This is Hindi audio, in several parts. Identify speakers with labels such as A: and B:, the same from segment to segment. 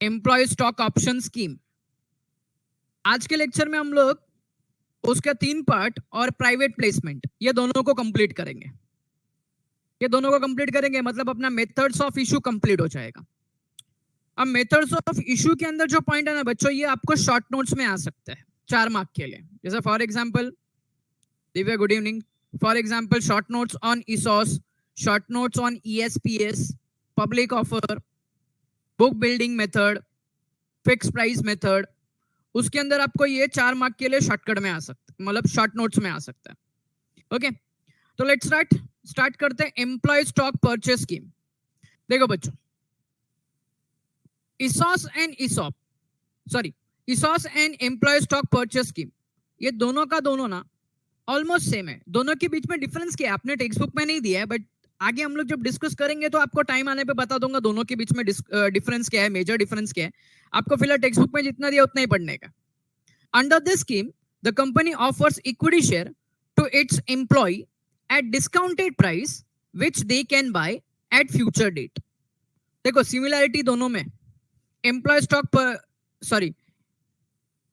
A: Employ stock option scheme. आज के लेक्चर में हम लोग उसका 3 पार्ट और प्राइवेट प्लेसमेंट ये दोनों को कंप्लीट करेंगे। मतलब अपना मेथड्स ऑफ इशू कंप्लीट हो जाएगा। अब मेथड्स ऑफ इशू के अंदर जो पॉइंट है ना बच्चों, ये आपको शॉर्ट नोट्स में आ सकता है 4 मार्क के लिए। जैसे for example, Divya good evening, for example short notes on ESOS, short notes on ESPS, public offer, book building method, fix price method. उसके अंदर आपको ये 4 मार्क के लिए शॉर्टकट में आ सकता है, मतलब शॉर्ट नोट्स में आ सकता है। ओके, तो लेट्स स्टार्ट करते हैं एम्प्लॉय स्टॉक परचेस स्कीम। देखो बच्चों, ESOS and employee stock purchase scheme, ये दोनों का दोनों ना ऑलमोस्ट सेम है। दोनों के बीच में डिफरेंस क्या है आपने टेक्स्ट बुक में नहीं दिया है, बट आगे हम लोग जब डिस्कस करेंगे तो आपको टाइम आने पे बता दूंगा दोनों के बीच में डिफरेंस क्या है, मेजर डिफरेंस क्या है। आपको फिलहाल टेक्स्ट बुक में जितना दिया उतना ही पढ़ने का। Under this scheme the company offers equity share to its employee at discounted price which they can buy at future date. देखो सिमिलैरिटी दोनों में, एम्प्लॉय स्टॉक पर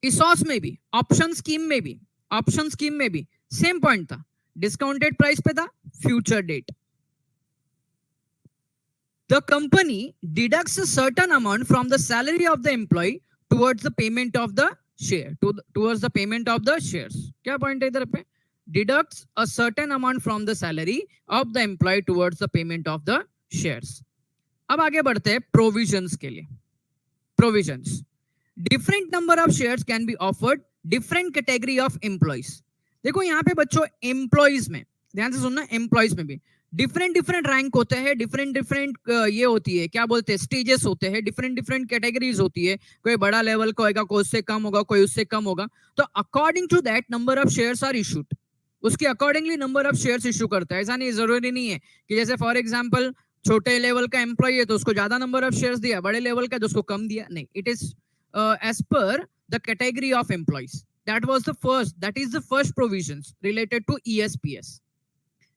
A: ESOS में भी, ऑप्शन स्कीम में भी सेम पॉइंट था, डिस्काउंटेड प्राइस पे था, future date. The company deducts a certain amount from the salary of the employee towards the payment of the shares. क्या पॉइंट है इधर पे? Deducts a certain amount from the salary of the employee towards the payment of the shares. अब आगे बढ़ते हैं प्रोविजंस के लिए। Provisions, different number of shares can be offered different category of employees. देखो यहाँ पे बच्चों एम्प्लॉइज में ध्यान से सुनना, एम्प्लॉइज में भी डिफरेंट रैंक होते हैं, डिफरेंट ये होती है, क्या बोलते हैं, स्टेजेस होते हैं, डिफरेंट कैटेगरीज होती है। कोई बड़ा लेवल का होगा, कोई उससे कम होगा, कोई उससे कम होगा। तो according to that number of shares are issued, उसके accordingly number of shares issue करता है। ऐसा नहीं, जरूरी नहीं है कि जैसे फॉर एग्जाम्पल छोटे लेवल का एम्प्लॉय है तो उसको ज्यादा नंबर ऑफ शेयर्स दिया, बड़े लेवल का तो उसको कम दिया, नहीं। It is as per the category of employees. that is the first provisions related to ESPS.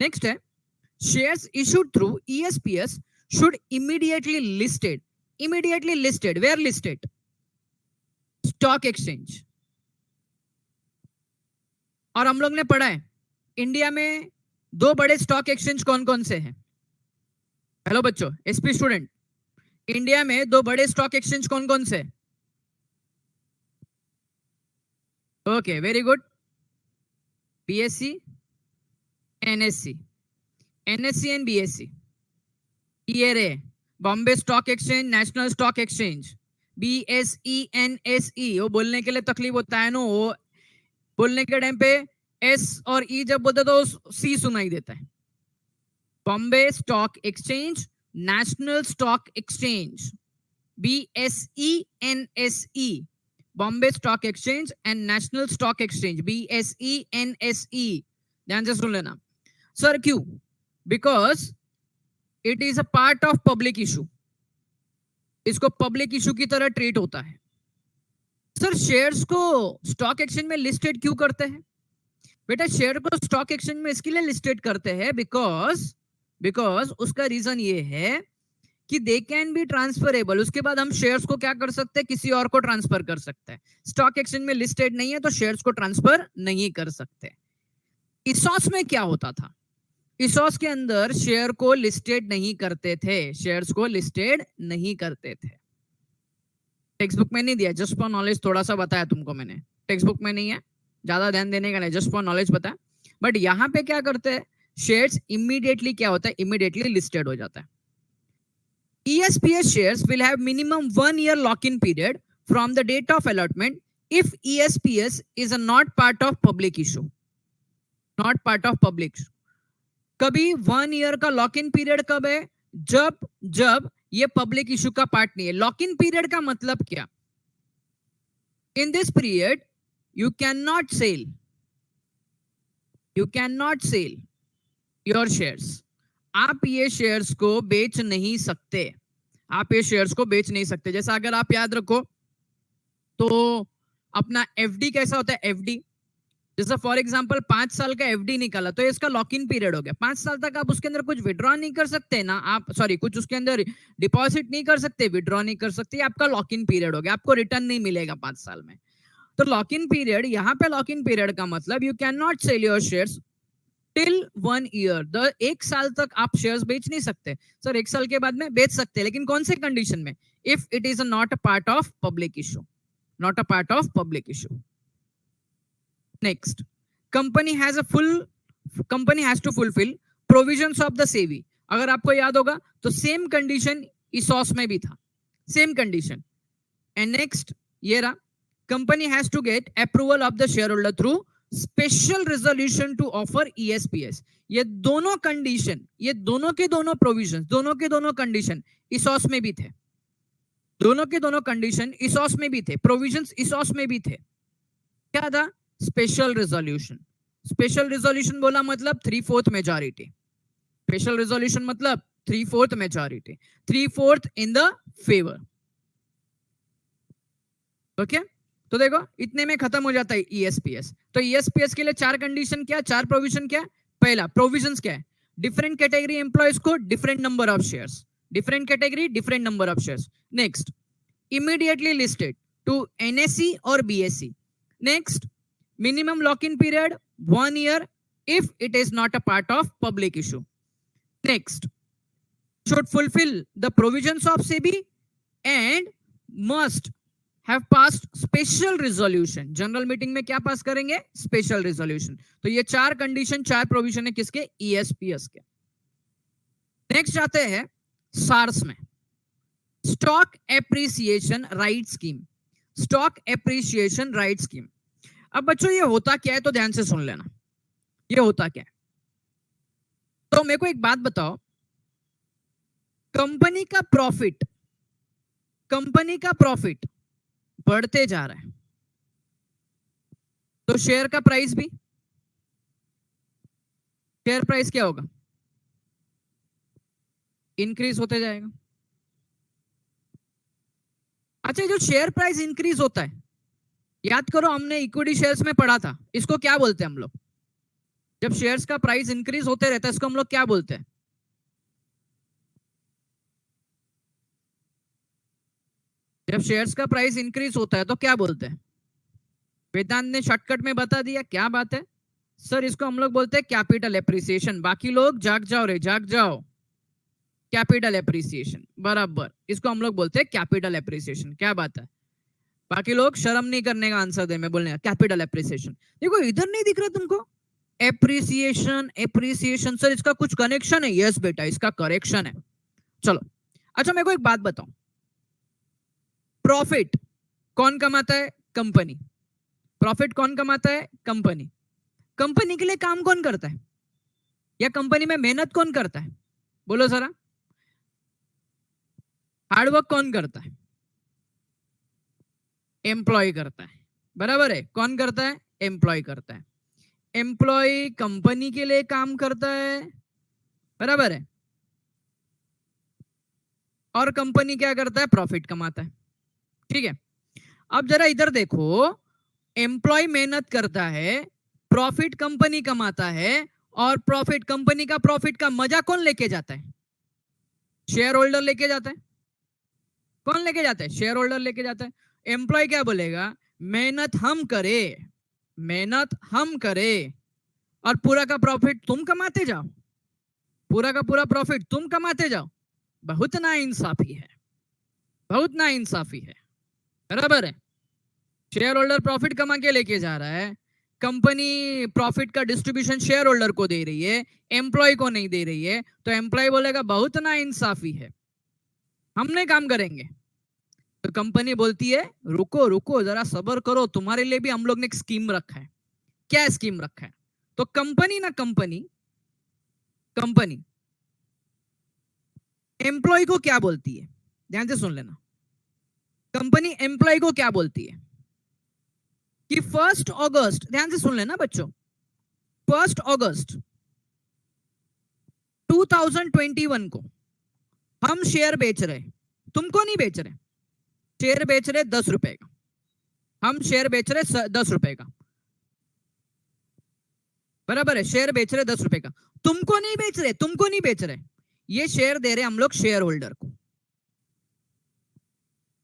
A: Next है, shares issued through ESPS should immediately listed. Where listed? Stock exchange. और हम लोग ने पढ़ा है इंडिया में 2 बड़े स्टॉक एक्सचेंज कौन कौन से हैं? हेलो बच्चों, एसपी स्टूडेंट, इंडिया में 2 बड़े स्टॉक एक्सचेंज कौन कौन से? Okay, very good. BSE, NSE and BSE। ये रे Bombay stock exchange, national stock exchange, BSE NSE। वो बोलने के लिए तकलीफ होता है ना, वो बोलने के टाइम पे S और E जब बोलते तो C सुनाई देता है। Bombay stock exchange, national stock exchange, BSE NSE, Bombay stock exchange and national stock exchange, BSE NSE। ध्यान से सुन लेना सर, क्यों? Because it is a part of public issue, इसको पब्लिक इशू की तरह ट्रीट होता है। सर शेयर्स को स्टॉक एक्सचेंज में लिस्टेड क्यों करते हैं? बेटा शेयर को स्टॉक एक्सचेंज में इसके लिए लिस्टेड करते हैं बिकॉज उसका रीजन ये है कि दे कैन बी ट्रांसफरेबल। उसके बाद हम शेयर्स को क्या कर सकते हैं, किसी और को ट्रांसफर कर सकते हैं। स्टॉक एक्सचेंज में लिस्टेड नहीं है तो शेयर्स को ट्रांसफर नहीं कर सकते। ESOS में क्या होता था? ESOS के अंदर शेयर को लिस्टेड नहीं करते थे, टेक्स्ट बुक में नहीं दिया, जस्ट फॉर नॉलेज थोड़ा सा बताया तुमको मैंने। टेक्स्ट बुक में नहीं है, ज्यादा ध्यान देने का नहीं, जस्ट फॉर नॉलेज बताया। बट यहाँ पे क्या करते हैं, शेयर्स इमीडिएटली क्या होता है, इमीडिएटली लिस्टेड हो जाता है। ESPS shares will have minimum 1 year lock-in period from the date of allotment if ESPS is a not part of public issue. कभी 1 year का लॉक-इन पीरियड कब है? जब ये पब्लिक इशू का पार्ट नहीं है। लॉक-इन पीरियड का मतलब क्या? In this period you can not sell your shares. आप ये शेयर्स को बेच नहीं सकते, जैसा अगर आप याद रखो तो अपना FD कैसा होता है, FD जैसे फॉर एग्जांपल 5 साल का एफडी निकाला तो इसका लॉक इन पीरियड हो गया। 5 साल तक आप उसके अंदर कुछ विड्रॉ नहीं कर सकते ना, आप सॉरी कुछ उसके अंदर डिपॉजिट नहीं कर सकते, विड्रॉ नहीं कर सकते, आपका लॉक इन पीरियड हो गया, आपको रिटर्न नहीं मिलेगा 5 साल में। तो लॉक इन पीरियड, यहाँ पे लॉक इन पीरियड का मतलब you can not sell your shares till 1 year. 1 साल तक आप शेयर्स बेच नहीं सकते। सर 1 साल के बाद में बेच सकते हैं, लेकिन कौन से कंडीशन में? If it is not a part of public issue, not a part of public issue. Next, company has to fulfil provisions of the SEBI. अगर आपको याद होगा तो सेम कंडीशन ईसॉस में भी था, सेम कंडीशन। एंड नेक्स्ट ये रहा, company has to get approval of the shareholder through special resolution to offer ESPS. ये दोनों कंडीशन, ये दोनों के दोनों प्रोविजन, दोनों के दोनों कंडीशन ईसॉस में भी थे, दोनों के दोनों कंडीशन ईसॉस में भी थे, प्रोविजंस ईसॉस में भी थे। क्या था? Special resolution. स्पेशल रेजोल्यूशन बोला मतलब 3/4 मेजॉरिटी। स्पेशल रेजोल्यूशन मतलब 3/4 majority, 3/4 in the favour. Okay, तो देखो इतने में खत्म हो जाता है ईएसपीएस। तो ईएसपीएस के लिए 4 कंडीशन क्या, 4 प्रोविजन क्या? पहला प्रोविजंस क्या है? डिफरेंट कैटेगरी एम्प्लॉयज को different number of shares, different category different number of shares. Next, immediately listed to NSE और BSE. Next, minimum lock-in period 1 year if it is not a part of public issue. Next, should fulfill the provisions of SEBI and must have passed special resolution. General meeting में क्या पास करेंगे? Special resolution. तो ये 4 कंडीशन, 4 प्रोविजन है किसके? ईएसपीएस के। नेक्स्ट आते हैं सार्स में, stock appreciation right scheme. Stock appreciation right scheme. अब बच्चों ये होता क्या है तो ध्यान से सुन लेना, ये होता क्या है। तो मेरे को एक बात बताओ, कंपनी का प्रॉफिट, कंपनी का प्रॉफिट बढ़ते जा रहा है तो शेयर का प्राइस भी, शेयर प्राइस क्या होगा? इंक्रीज होते जाएगा। अच्छा, जो शेयर प्राइस इंक्रीज होता है, याद करो हमने इक्विटी शेयर्स में पढ़ा था, इसको क्या बोलते हैं हम लोग? जब शेयर्स का प्राइस इंक्रीज होते रहता है इसको हम लोग क्या बोलते हैं? जब शेयर्स का प्राइस इंक्रीज होता है तो क्या बोलते हैं? वेदांत ने शॉर्टकट में बता दिया, क्या बात है सर, इसको हम लोग बोलते हैं कैपिटल एप्रिसिएशन। बाकी लोग जाग जाओ रे, जाग जाओ। कैपिटल एप्रिसिएशन, बराबर, इसको हम लोग बोलते हैं कैपिटल एप्रिसिएशन। क्या बात है, बाकी लोग शर्म नहीं करने का आंसर दे, मैं बोलने का कैपिटल एप्रिसिएशन। देखो इधर नहीं दिख रहा तुमको? एप्रिसिएशन, एप्रिसिएशन सर इसका कुछ कनेक्शन है? यस बेटा, इसका करेक्शन है। चलो अच्छा, मेरे को एक बात बताओ, प्रॉफिट कौन कमाता है? कंपनी। प्रॉफिट कौन कमाता है? कंपनी। कंपनी के लिए काम कौन करता है, या कंपनी में मेहनत कौन करता है? बोलो जरा, हार्डवर्क कौन करता है? एम्प्लॉय करता है, बराबर है। कौन करता है? एम्प्लॉय करता है। एम्प्लॉय कंपनी के लिए काम करता है, बराबर है, और कंपनी क्या करता है? प्रॉफिट कमाता है। ठीक है, अब जरा इधर देखो, एम्प्लॉय मेहनत करता है, प्रॉफिट कंपनी कमाता है, और प्रॉफिट कंपनी का, प्रॉफिट का मजा कौन लेके जाता है? शेयर होल्डर लेके जाता है। कौन लेके जाता है? शेयर होल्डर लेके जाता है। एम्प्लॉय क्या बोलेगा? मेहनत हम करे, मेहनत हम करे, और पूरा का प्रॉफिट तुम कमाते जाओ, पूरा का पूरा प्रॉफिट तुम कमाते जाओ। बहुत नाइंसाफी है, बहुत नाइंसाफी है, बराबर है। शेयर होल्डर प्रॉफिट कमा के लेके जा रहा है, कंपनी प्रॉफिट का डिस्ट्रीब्यूशन शेयर होल्डर को दे रही है, एम्प्लॉय को नहीं दे रही है, तो एम्प्लॉय बोलेगा बहुत नाइंसाफी है, हम नहीं काम करेंगे। तो कंपनी बोलती है रुको रुको जरा सब्र करो, तुम्हारे लिए भी हम लोग ने एक स्कीम रखा है। क्या स्कीम रखा है? तो कंपनी ना, कंपनी, कंपनी एम्प्लॉय को क्या बोलती है? ध्यान से सुन लेना, कंपनी एम्प्लॉय को क्या बोलती है कि 1 अगस्त, ध्यान से सुन लेना बच्चों, 1 अगस्त 2021 को हम शेयर बेच रहे, तुमको नहीं बेच रहे, शेयर बेच रहे 10 रुपए का, हम शेयर बेच रहे 10 रुपए का। बराबर है, शेयर बेच रहे 10 रुपए का, तुमको नहीं बेच रहे, तुमको नहीं बेच रहे, ये शेयर दे रहे हम लोग शेयर होल्डर को,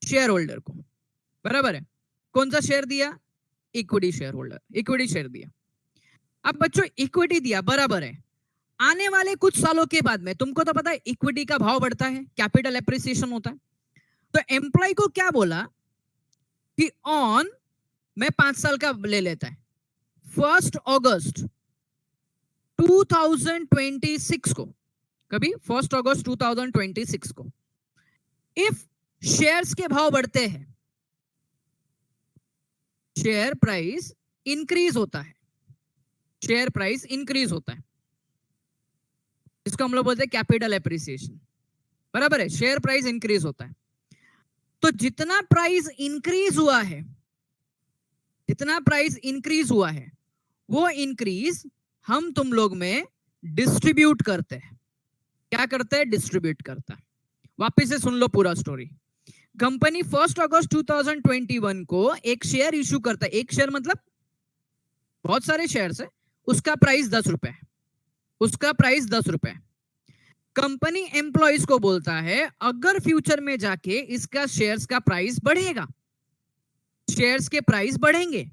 A: शेयर होल्डर को, बराबर है। कौन सा शेयर दिया? Equity share holder, equity share दिया। अब बच्चों इक्विटी दिया, बराबर है, आने वाले कुछ सालों के बाद में तुमको तो पता है इक्विटी का भाव बढ़ता है, कैपिटल एप्रिसिएशन होता है, तो एम्प्लॉय को क्या बोला कि ऑन, मैं 5 साल का ले लेता है, 1 अगस्त 2026 को, कभी 1 अगस्त 2026 को, इफ शेयर्स के भाव बढ़ते हैं, शेयर प्राइस इंक्रीज होता है, शेयर प्राइस इंक्रीज होता है, इसको हम लोग बोलते हैं कैपिटल एप्रिसिएशन, बराबर है, शेयर प्राइस इंक्रीज होता है, तो जितना प्राइस इंक्रीज हुआ है, जितना प्राइस इंक्रीज हुआ है, वो इंक्रीज हम तुम लोग में डिस्ट्रीब्यूट करते हैं, क्या करते हैं? डिस्ट्रीब्यूट करता है। वापिस से सुन लो पूरा स्टोरी। कंपनी 1 अगस्त 2021 को एक शेयर इशू करता है, एक शेयर मतलब बहुत सारे शेयर्स है, उसका प्राइस 10 रुपए है, उसका प्राइस 10 रुपए। कंपनी एम्प्लॉइज को बोलता है अगर फ्यूचर में जाके इसका शेयर्स का प्राइस बढ़ेगा, शेयर्स के प्राइस बढ़ेंगे,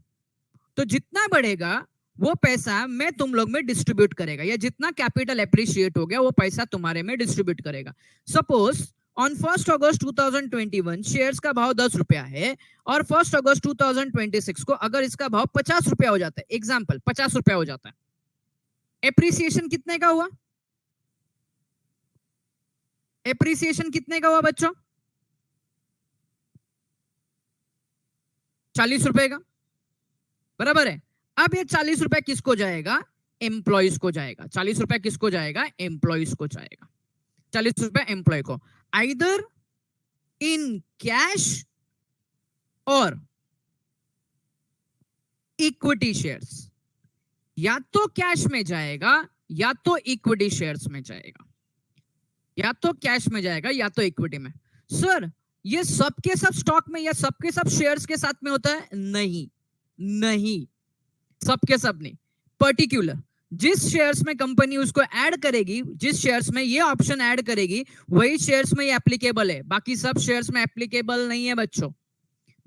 A: तो जितना बढ़ेगा वो पैसा मैं तुम लोग में डिस्ट्रीब्यूट करेगा, या जितना कैपिटल एप्रिशिएट हो गया वो पैसा तुम्हारे में डिस्ट्रीब्यूट करेगा। सपोज ऑन 1 अगस्त 2021 शेयर्स का भाव 10 रुपया है, और 1 अगस्त 2026 को अगर इसका भाव 50 रुपया हो जाता है, एग्जाम्पल 50 रुपया हो जाता है, एप्रिसिएशन कितने का हुआ? एप्रिसिएशन कितने का हुआ बच्चों? 40 रुपए का, बराबर है। अब ये 40 रुपए किसको जाएगा? एम्प्लॉइज को जाएगा। 40 रुपए किसको जाएगा? एम्प्लॉइज को जाएगा। 40 रुपए एम्प्लॉय को, आइदर इन कैश और इक्विटी शेयर्स, या तो कैश में जाएगा या तो इक्विटी शेयर्स में जाएगा, या तो कैश में जाएगा या तो इक्विटी में। सर ये सबके सब स्टॉक में या सबके सब शेयर्स के साथ में होता है? नहीं, नहीं, सबके सब नहीं, पर्टिकुलर जिस शेयर्स में कंपनी उसको ऐड करेगी, जिस शेयर्स में ये ऑप्शन ऐड करेगी वही शेयर्स में ये एप्लीकेबल है, बाकी सब शेयर्स में एप्लीकेबल नहीं है बच्चों,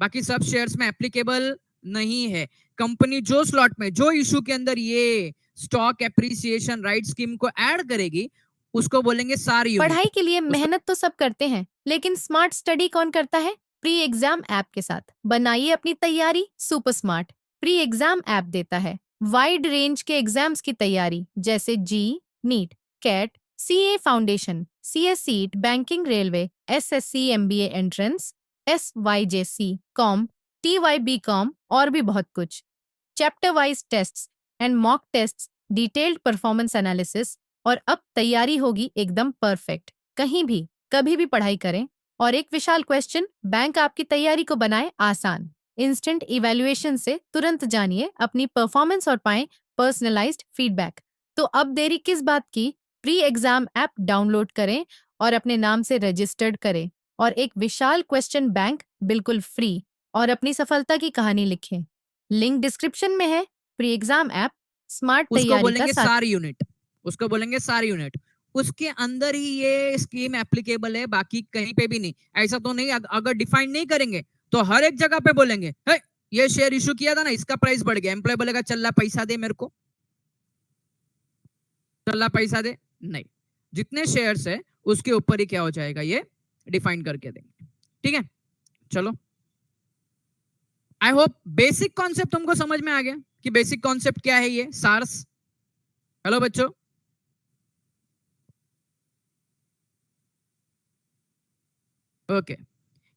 A: बाकी सब शेयर्स में एप्लीकेबल नहीं है। कंपनी जो स्लॉट में, जो इशू के अंदर ये स्टॉक एप्रिसिएशन राइट स्कीम को ऐड करेगी उसको बोलेंगे सार यूनिट।
B: पढ़ाई के लिए मेहनत तो सब करते हैं, लेकिन स्मार्ट स्टडी कौन करता है? प्री एग्जाम ऐप के साथ बनाइए अपनी तैयारी super smart. Pre exam app देता है वाइड रेंज के एग्जाम्स की तैयारी, जैसे JEE, NEET, CAT, CA foundation, CS CSEET, banking, railway, SSC, MBA entrance, SYJC, com, TYB com और भी बहुत कुछ। Chapter wise tests and mock tests, detailed performance analysis, और अब तैयारी होगी एकदम परफेक्ट। कहीं भी कभी भी पढ़ाई करें, और एक विशाल क्वेश्चन बैंक आपकी तैयारी को बनाए आसान। इंस्टेंट इवैल्यूएशन से तुरंत जानिए अपनी परफॉर्मेंस और पाएं पर्सनलाइज्ड फीडबैक। तो अब देरी किस बात की? प्री एग्जाम ऐप डाउनलोड करें और अपने नाम से रजिस्टर्ड करें, और एक विशाल क्वेश्चन बैंक बिल्कुल फ्री, और अपनी सफलता की कहानी लिखें। लिंक डिस्क्रिप्शन में है। प्री एग्जाम ऐप स्मार्ट
A: उसको
B: तैयारी का
A: बोलेंगे
B: साथ।
A: सार यूनिट, उसको बोलेंगे सार यूनिट, उसके अंदर ही ये स्कीम एप्लीकेबल है, बाकी कहीं पे भी नहीं। ऐसा तो नहीं, अगर डिफाइन नहीं करेंगे तो हर एक जगह पे बोलेंगे हे, ये शेयर इशू किया था ना, इसका प्राइस बढ़ गया, एम्प्लॉय बोलेगा चल पैसा दे मेरे को, चल पैसा दे। नहीं, जितने शेयर्स है उसके ऊपर ही क्या हो जाएगा, ये डिफाइन करके देंगे। ठीक है, चलो आई होप बेसिक कॉन्सेप्ट तुमको समझ में आ गया कि बेसिक कॉन्सेप्ट क्या है, ये सार्स। हेलो बच्चों, ओके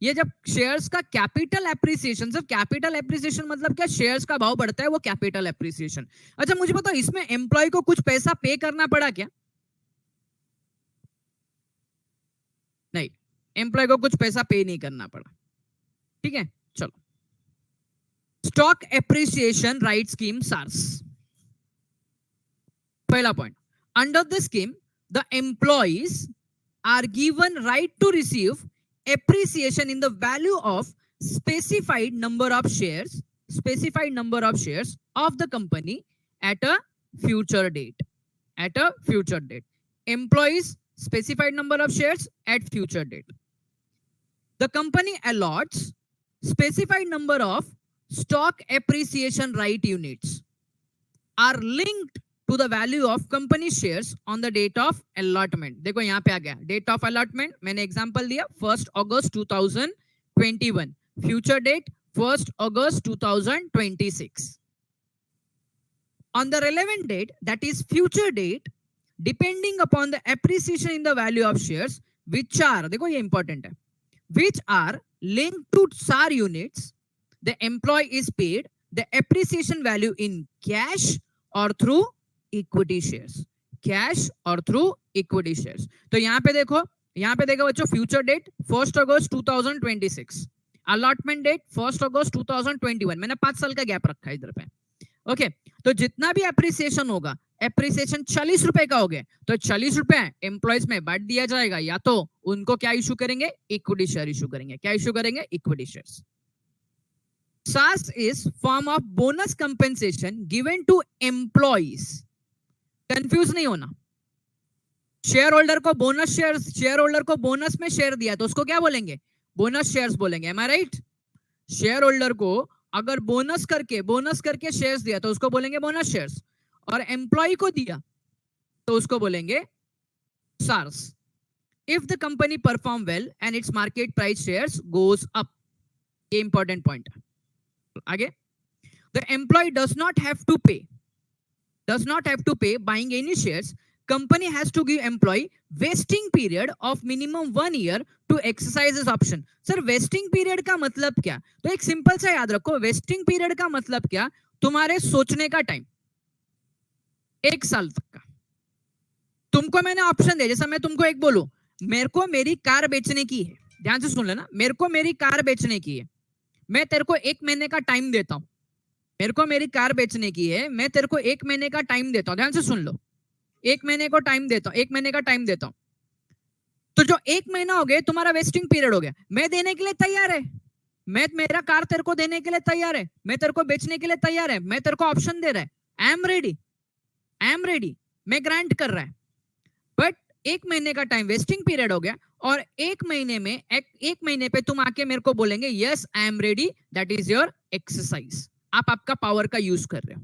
A: ये जब शेयर्स का कैपिटल एप्रिसिएशन, सिर्फ कैपिटल एप्रिसिएशन मतलब क्या? शेयर्स का भाव बढ़ता है, वो कैपिटल एप्रिसिएशन। अच्छा मुझे बताओ, इसमें एम्प्लॉय को कुछ पैसा पे करना पड़ा क्या? नहीं, एम्प्लॉय को कुछ पैसा पे नहीं करना पड़ा। ठीक है, चलो stock appreciation right scheme SARs. पहला point, under the scheme the employees are given right to receive appreciation in the value of specified number of shares of the company at a future date. At a future date. Employees specified number of shares at future date. The company allots specified number of stock appreciation right units are linked to the value of company shares on the date of allotment. देखो यहाँ पे आ गया date of allotment, मैंने example दिया 1st August 2021, future date 1st August 2026. On the relevant date, that is future date, depending upon the appreciation in the value of shares, which are, देखो ये important है, which are linked to SAR units, the employee is paid the appreciation value in cash or through equity shares. Cash or through equity shares. तो यहाँ पे देखो बच्चों, future date 1st August 2026, allotment date 1st August 2021. मैंने 5 साल का गैप रखा है इधर पे. ओके तो जितना भी एप्रिसिएशन होगा, एप्रिसिएशन 40 रुपए का हो गया तो 40 रुपए एम्प्लॉयज में बांट दिया जाएगा, या तो उनको क्या इशू करेंगे, इक्विटी शेयर इशू करेंगे. क्या इशू करेंगे, equity shares. SARs is form of bonus compensation given to employees. Confuse नहीं होना. शेयर होल्डर को बोनस शेयर, शेयर होल्डर को बोनस में शेयर दिया तो उसको क्या बोलेंगे, बोनस शेयर्स बोलेंगे. एम आई राइट? शेयर होल्डर को अगर बोनस करके शेयर्स दिया तो उसको बोलेंगे बोनस शेयर्स, और एम्प्लॉय को दिया तो उसको बोलेंगे SARs. If the company perform well and its market price shares goes up, ये इंपॉर्टेंट पॉइंट है. आगे, the employee does not have to pay buying any shares. Company has to give employee vesting period of minimum 1 year to exercise his option. Sir vesting period का मतलब क्या? तो एक सिंपल सा याद रखो, वेस्टिंग पीरियड का मतलब क्या, तुम्हारे सोचने का टाइम 1 साल तक का. तुमको मैंने ऑप्शन दे, जैसा मैं तुमको एक बोलूं, मेरे को मेरी कार बेचने की है, ध्यान से सुन लेना, मेरे को मेरी कार बेचने की है, मैं तेरे को 1 महीने का टाइम देता हूं. मेरे को मेरी कार बेचने की है, मैं तेरे को 1 महीने का टाइम देता हूं. ध्यान से सुन लो, 1 महीने का टाइम देता हूं. तो जो 1 महीना हो गया तुम्हारा वेस्टिंग पीरियड हो गया. मैं देने के लिए तैयार है, मैं मेरा कार तेरे को देने के लिए तैयार है, मैं तेरे को बेचने के लिए तैयार है, मैं तेरे को ऑप्शन दे रहा है, आई एम रेडी, मैं ग्रांट कर रहा है. बट 1 महीने का टाइम वेस्टिंग पीरियड हो गया, और 1 महीने पे तुम आके मेरे को बोलेंगे yes I am ready, that is your exercise. आप आपका पावर का यूज कर रहे हो.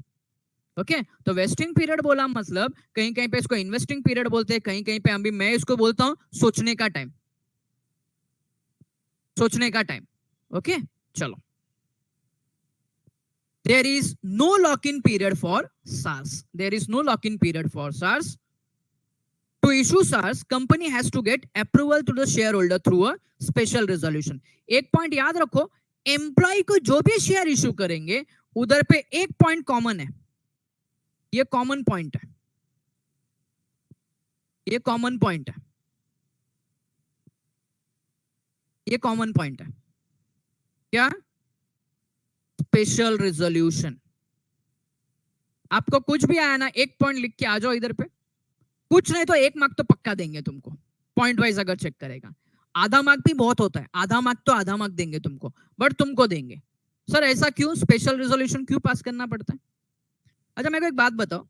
A: ओके तो वेस्टिंग पीरियड बोला मतलब कहीं कहीं पे इसको इन्वेस्टिंग पीरियड बोलते हैं, कहीं कहीं पे अभी मैं इसको बोलता हूं सोचने का टाइम. ओके चलो, there is no lock-in period for SARs. To issue SARs, company has to get approval to the shareholder through a special resolution. एक पॉइंट याद रखो, एम्प्लॉय को जो भी शेयर इशू करेंगे उधर पे एक पॉइंट कॉमन है. ये कॉमन पॉइंट है. क्या? Special resolution. आपको कुछ भी आया ना, एक पॉइंट लिख के आ जाओ इधर पे. कुछ नहीं तो 1 मार्क तो पक्का देंगे तुमको, पॉइंट वाइज अगर चेक करेगा. आधा मार्क भी बहुत होता है, आधा मार्क देंगे तुमको, बट तुमको देंगे. सर ऐसा क्यों, स्पेशल रिजोल्यूशन क्यों पास करना पड़ता है? अच्छा मेरे को एक बात बताओ,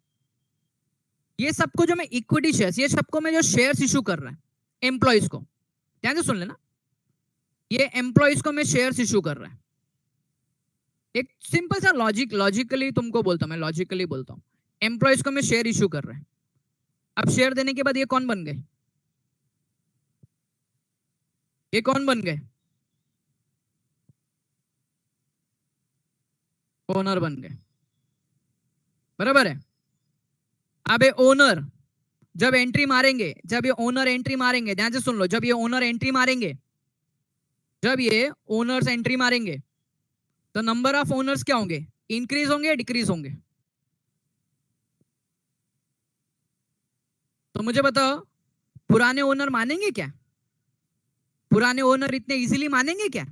A: ये सबको जो मैं इक्विटी शेयर्स, ये सबको मैं जो शेयर्स इशू कर रहा है एम्प्लॉइज को, ध्यान से सुन लेना, ये एम्प्लॉइज को मैं शेयर्स इशू कर रहा है. एक सिंपल सा लॉजिकली तुमको बोलता हूं, मैं लॉजिकली बोलता हूं, एम्प्लॉइज को मैं शेयर इशू कर रहा है. अब शेयर देने के बाद ये कौन बन गए? ओनर बन गए. बराबर है? अब ये ओनर जब एंट्री मारेंगे, ध्यान से सुन लो, जब ये ओनर्स एंट्री मारेंगे तो नंबर ऑफ ओनर्स क्या होंगे, इंक्रीज होंगे या डिक्रीज होंगे? तो मुझे बताओ, पुराने ओनर मानेंगे क्या? पुराने ओनर इतने इजीली मानेंगे क्या?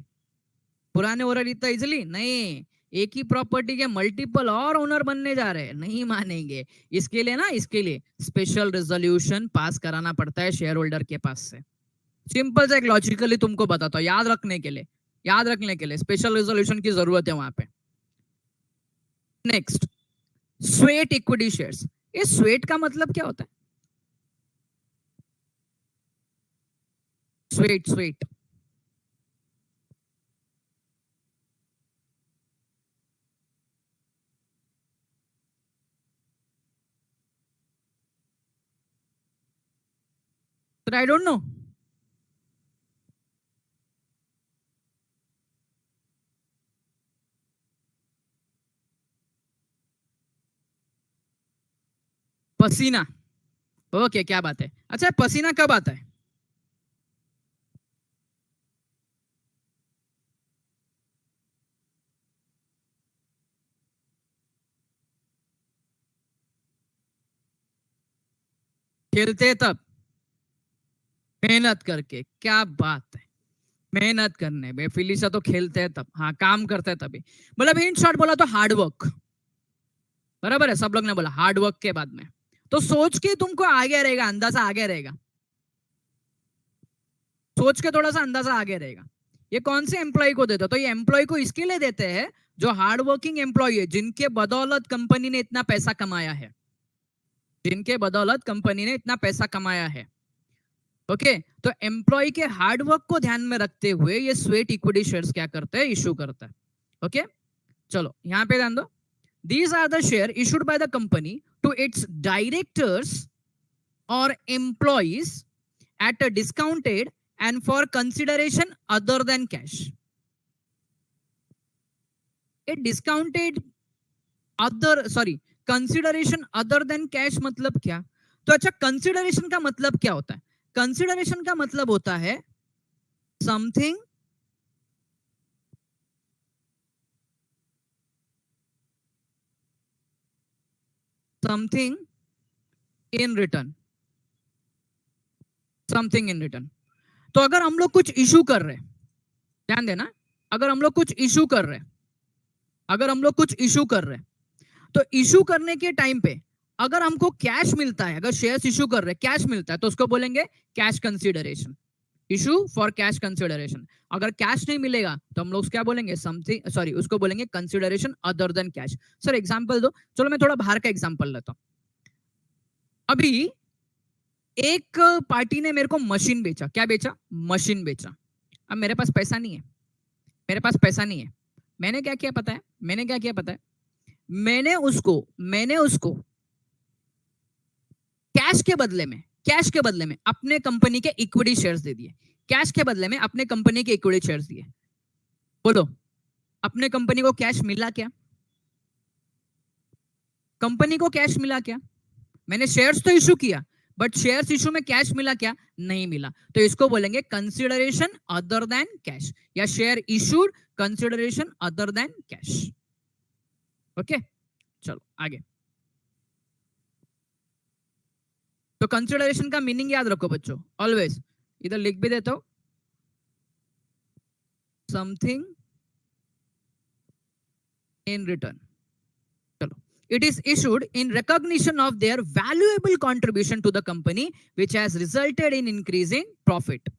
A: पुराने ओनर इतना इजीली नहीं. एक ही प्रॉपर्टी के मल्टीपल और ओनर बनने जा रहे हैं, नहीं मानेंगे. इसके लिए स्पेशल रेजोल्यूशन पास कराना पड़ता है शेयर होल्डर के पास से. सिंपल से एक लॉजिकली तुमको बताता हूं, याद रखने के लिए स्पेशल रेजोल्यूशन की जरूरत है वहां पे. Next, sweat equity shares. ये स्वेट का मतलब क्या होता है? Sweat, sweat. I don't know. पसीना। ओके, क्या बात है। अच्छा, पसीना कब आता है? खेलते तब, मेहनत करके। क्या बात है, मेहनत करने में। फिलिसा तो खेलते हैं तब, हाँ काम करते हैं तभी। मतलब इन शॉर्ट बोला तो हार्ड वर्क। बराबर है, सब लोग ने बोला हार्ड वर्क के बाद में। तो सोच के तुमको आगे रहेगा, अंदाजा आगे रहेगा। सोच के थोड़ा सा अंदाजा आगे रहेगा। ये कौन से एम्प्लॉय को देते हो? तो ये एम्प्लॉय को इसके लिए देते हैं जो हार्ड वर्किंग एम्प्लॉय है, जिनके बदौलत कंपनी ने इतना पैसा कमाया है, जिनके बदौलत कंपनी ने इतना पैसा कमाया है। ओके, तो एम्प्लॉय के हार्ड वर्क को ध्यान में रखते हुए ये स्वेट इक्विटी शेयर्स क्या करते हैं, इशू करता है। ओके, चलो यहां पे ध्यान दो। These are the share issued by the company to its directors or employees at a discounted and for consideration other than cash. A discounted other, sorry, consideration other than cash मतलब क्या? तो अच्छा, consideration का मतलब क्या होता है? Consideration का मतलब होता है something something in return, something in return। तो अगर हम लोग कुछ इशू कर रहे हैं, ध्यान देना, अगर हम लोग कुछ इशू कर रहे हैं, अगर हम लोग कुछ इशू कर रहे हैं, तो इशू करने के टाइम पे अगर हमको कैश मिलता है, अगर शेयर्स इशू कर रहे हैं कैश मिलता है, तो उसको बोलेंगे cash consideration, issue for cash consideration. अगर कैश नहीं मिलेगा तो हम लोग क्या बोलेंगे, समथिंग, सॉरी, उसको बोलेंगे consideration other than cash. Sir example दो। चलो मैं थोड़ा बाहर का एग्जांपल लेता हूं। अभी एक पार्टी ने मेरे को मशीन बेचा। क्या बेचा? मशीन बेचा। अब मेरे पास पैसा नहीं है, मेरे पास पैसा नहीं है। मैंने क्या किया पता है? मैंने क्या किया पता है? मैंने उसको कैश के बदले में अपने कंपनी के इक्विटी शेयर्स दे दिए। कैश के बदले में अपने कंपनी के इक्विटी शेयर्स दिए। बोलो, अपने कंपनी को कैश मिला क्या? कंपनी को कैश मिला क्या? मैंने शेयर्स तो इशू किया, बट शेयर्स इशू में कैश मिला क्या? नहीं मिला। तो इसको बोलेंगे कंसिडरेशन अदर देन कैश, या share issued consideration other than cash. Okay, चलो आगे। तो कंसिडरेशन का मीनिंग याद रखो बच्चों, ऑलवेज। इधर लिख भी देता हूं, समथिंग इन रिटर्न। चलो, it is issued in recognition of their valuable contribution to the company which has resulted in increasing profit.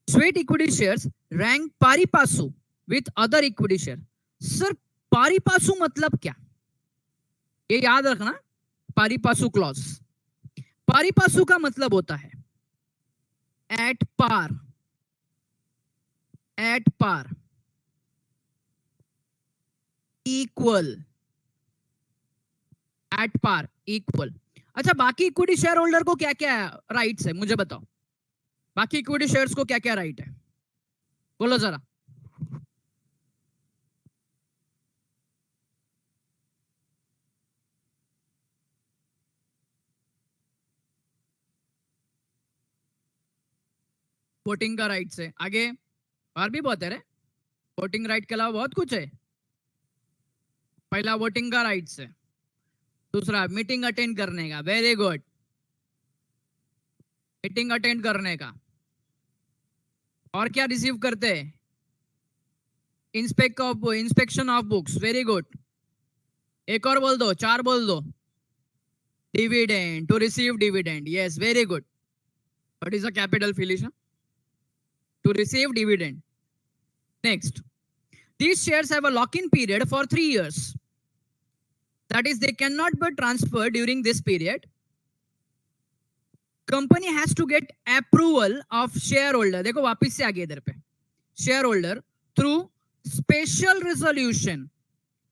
A: Sweat equity shares rank pari passu with other equity share. Sir पारी पासु मतलब क्या? ये याद रखना, पारी पासु क्लॉज। पारी पासु का मतलब होता है at par, at par, equal, at par equal. अच्छा, बाकी इक्विटी शेयर होल्डर को क्या क्या राइट्स है मुझे बताओ। बाकी इक्विटी शेयर्स को क्या क्या राइट है, बोलो जरा। वोटिंग का राइट्स है, आगे और भी बहुत है रे। वोटिंग राइट के अलावा बहुत कुछ है। पहला वोटिंग का राइट्स है, दूसरा मीटिंग अटेंड करने का, वेरी गुड, मीटिंग अटेंड करने का। और क्या रिसीव करते हैं? Inspection of books, very good. एक और बोल दो, चार बोल दो। Dividend, to receive dividend, yes very good. What is the capital फिलिशा? To receive dividend. Next, these shares have a lock-in period for 3 years. That is, they cannot be transferred during this period. Company has to get approval of shareholder. देखो वापिस से आगे इधर पे, shareholder through special resolution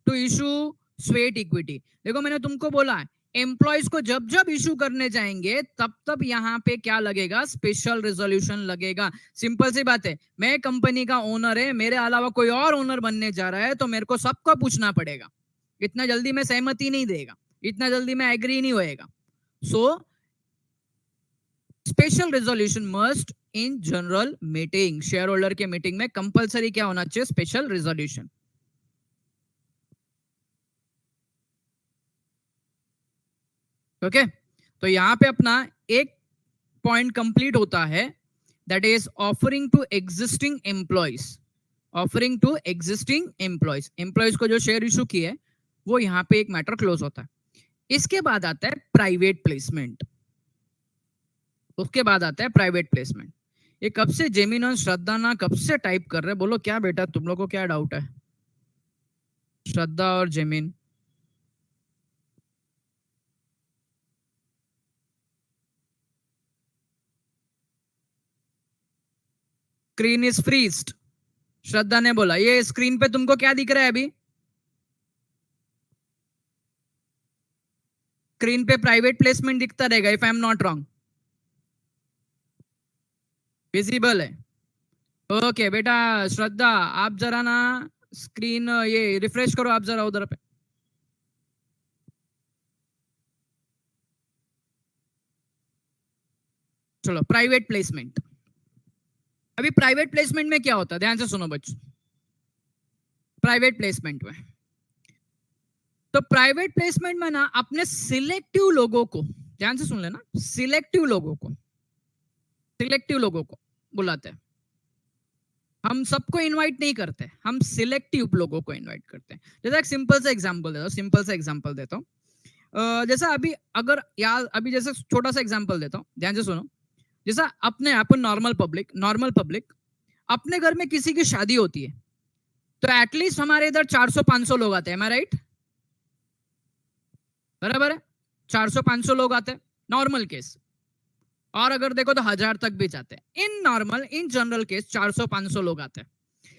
A: to issue sweat equity. देखो मैंने तुमको बोला एम्प्लॉयज को जब जब इशू करने जाएंगे तब तब यहाँ पे क्या लगेगा, स्पेशल रेजोल्यूशन लगेगा. सिंपल सी बात है, मैं कंपनी का ओनर है, मेरे अलावा कोई और ओनर बनने जा रहा है तो मेरे को सबको पूछना पड़ेगा. इतना जल्दी मैं सहमति नहीं देगा, इतना जल्दी मैं एग्री नहीं होएगा. So special resolution must in general meeting. Share holder के मीटिंग में कंपलसरी क्या होना चाहिए, स्पेशल रेजोल्यूशन. ओके तो यहां पे अपना एक पॉइंट कंप्लीट होता है, that is offering to existing employees. Offering to existing employees, employees को जो शेयर इशू किए वो यहां पे एक मैटर क्लोज होता है. इसके बाद आता है प्राइवेट प्लेसमेंट. उसके बाद आता है प्राइवेट प्लेसमेंट. ये कब से जेमिन और श्रद्धा ना कब से टाइप कर रहे, बोलो क्या बेटा तुम लोगों को क्या डाउट है, श्रद्धा और Jemin? Screen is freezed. Shraddha ने बोला ये स्क्रीन पे तुमको क्या दिख रहा है अभी? स्क्रीन पे प्राइवेट प्लेसमेंट दिखता रहेगा if I am not wrong. Visible है? ओके बेटा श्रद्धा आप जरा ना स्क्रीन ये रिफ्रेश करो आप जरा उधर पे. चलो प्राइवेट प्लेसमेंट. अभी प्राइवेट प्लेसमेंट में क्या होता है, ध्यान से सुनो बच्चों. प्राइवेट प्लेसमेंट में तो प्राइवेट प्लेसमेंट में ना अपने सिलेक्टिव लोगों को, ध्यान से सुन लेना, सिलेक्टिव लोगों को बुलाते हैं. हम सबको इनवाइट नहीं करते, हम सिलेक्टिव लोगों को इनवाइट करते हैं. जैसा एक सिंपल सा एग्जांपल देता हूँ. जैसा अभी अगर यार अभी जैसे छोटा सा एग्जांपल देता हूँ, ध्यान से सुनो. जैसा अपने अपन नॉर्मल पब्लिक अपने घर में किसी की शादी होती है तो एटलीस्ट हमारे इधर 400-500 लोग आते हैं. मैं राइट? बराबर है, 400-500 लोग आते हैं नॉर्मल केस. और अगर देखो तो 1000 तक भी जाते हैं. इन जनरल केस 400-500 लोग आते हैं.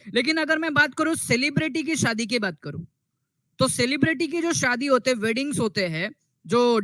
A: लेकिन अगर मैं बात करूं सेलिब्रिटी की शादी की बात करूं तो सेलिब्रिटी की जो शादी होते हैं, वेडिंग्स होते हैं, जो